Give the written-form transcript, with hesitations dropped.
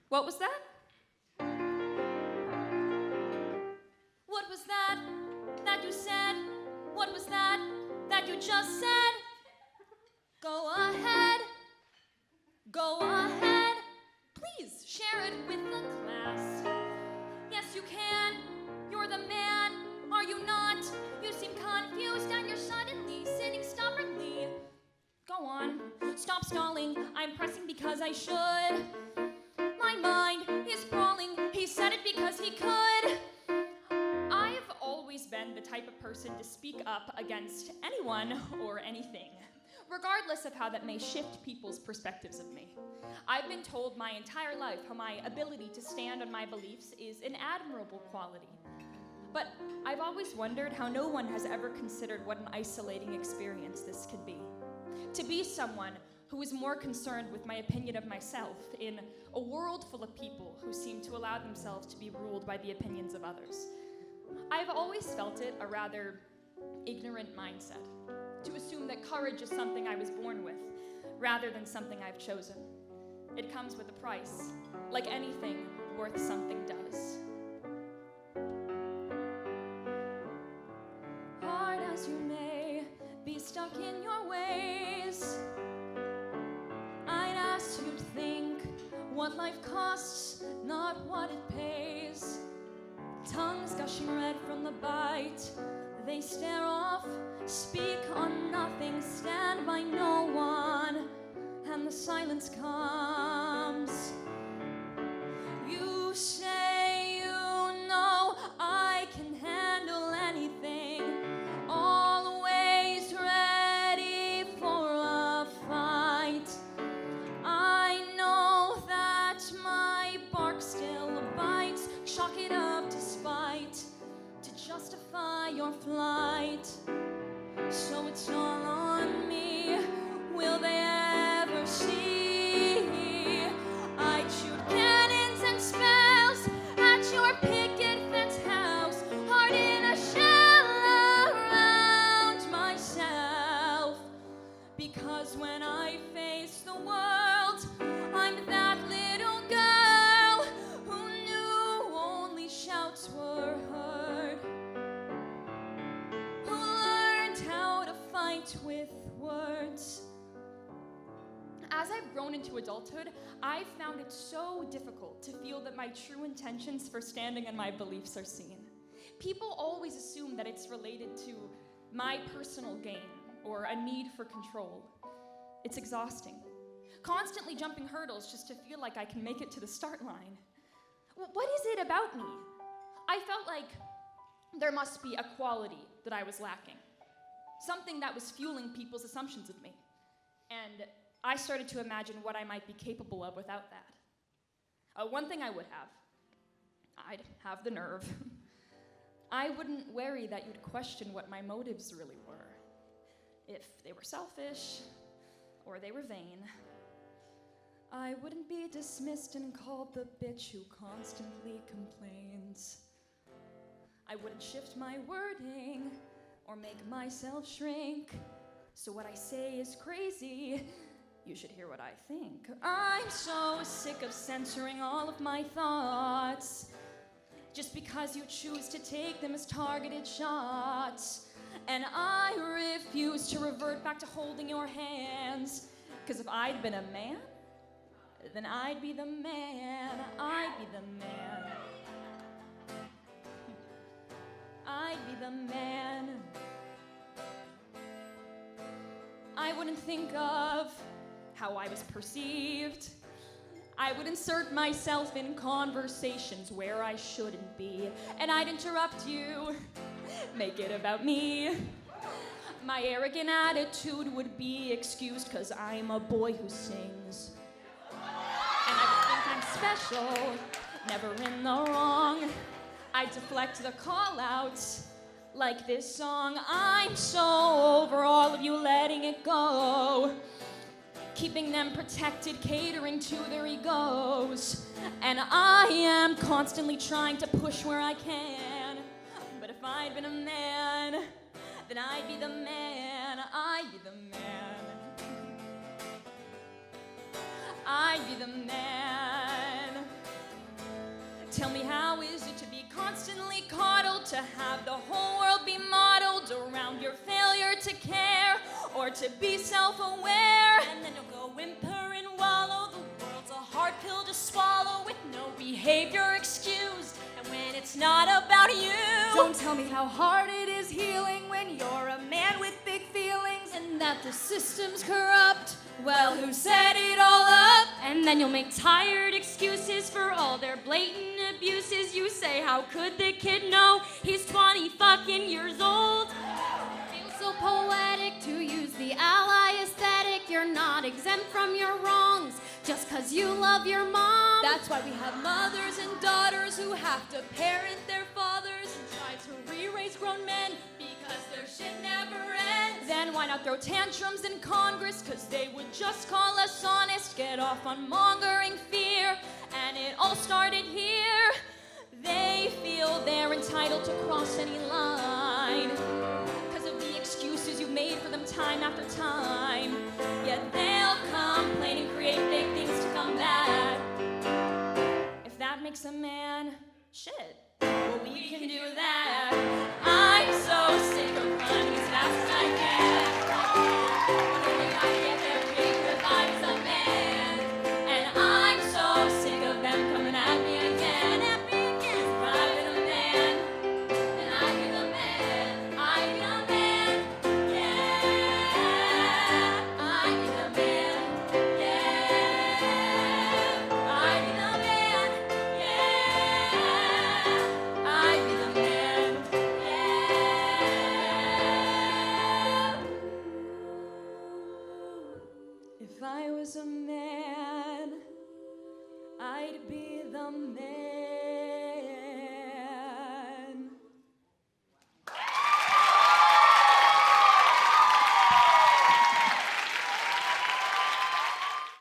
What was that? What was that you said? What was that you just said? Go ahead. Go ahead. Please share it with the class. Yes, you can. You're the man. Are you not? You seem confused and you're suddenly sitting stubbornly. Go on. Stop stalling. I'm pressing because I should. My mind is brawling. He said it because he could. I've always been the type of person to speak up against anyone or anything, regardless of how that may shift people's perspectives of me. I've been told my entire life how my ability to stand on my beliefs is an admirable quality. But I've always wondered how no one has ever considered what an isolating experience this could be. To be someone who is more concerned with my opinion of myself in a world full of people who seem to allow themselves to be ruled by the opinions of others. I've always felt it a rather ignorant mindset, to assume that courage is something I was born with, rather than something I've chosen. It comes with a price, like anything worth something does. Hard as you may be stuck in your ways, I'd ask you to think what life costs, not what it pays. Tongues gushing red from the bite, they stare off, speak on nothing, stand by no one, and the silence comes. You say you know I can handle anything, always ready for a fight. I know that my bark still bites, chalk it up to spite, to justify your flight. So it's all on me, will they ever see? I shoot cannons and spells at your picket fence house, heart in a shell around myself. Because when I face the world, I'm that little girl who knew only shouts were heard, who learned how to fight with words. As I've grown into adulthood, I've found it so difficult to feel that my true intentions for standing on my beliefs are seen. People always assume that it's related to my personal gain or a need for control. It's exhausting. Constantly jumping hurdles just to feel like I can make it to the start line. What is it about me? I felt like there must be a quality that I was lacking, something that was fueling people's assumptions of me. And I started to imagine what I might be capable of without that. One thing I would have, I'd have the nerve. I wouldn't worry that you'd question what my motives really were, if they were selfish or they were vain. I wouldn't be dismissed and called the bitch who constantly complains. I wouldn't shift my wording or make myself shrink, so what I say is crazy. You should hear what I think. I'm so sick of censoring all of my thoughts, just because you choose to take them as targeted shots. And I refuse to revert back to holding your hands, because if I'd been a man, then I'd be the man. I'd be the man. I'd be the man. I wouldn't think of how I was perceived. I would insert myself in conversations where I shouldn't be, and I'd interrupt you, make it about me. My arrogant attitude would be excused because I'm a boy who sings. And I would think I'm special, never in the wrong. I'd deflect the call-outs like this song. I'm so over all of you letting it go, keeping them protected, catering to their egos. And I am constantly trying to push where I can. But if I'd been a man, then I'd be the man. I'd be the man. I'd be the man. tell me, how is it to be constantly coddled, to have the whole world be modeled around your failure to care or to be self-aware? And then you'll go whimper and wallow. The world's a hard pill to swallow with no behavior excused. And when it's not about you, don't tell me how hard it is healing when you're a man with big feelings and that the system's corrupt. Well, who set it all up? And then you'll make tired excuses for all their blatant abuses. You say, how could the kid know he's 20 fucking years old? Feels so poetic to use the ally aesthetic. You're not exempt from your wrongs just cause you love your mom. That's why we have mothers and daughters who have to parent their fathers and try to re-raise grown men because their shit never ends. Then why not throw tantrums in Congress, cause they would just call us honest, get off on mongering fear, and it all started here. They feel they're entitled to cross any line cause of the excuses you've made for them time after time. Yet they'll complain and create fake things to come back. If that makes a man, shit, well, we can do that. I'm so sick of running as fast as I can. Only I get there because I'm some man. And I'm so sick of them coming at me again. I've been a man, and I've been a man. I've been a man, yeah. I've been a man, yeah. I've been a man, yeah. I've been a man, yeah. If I was a man, I'd be the man.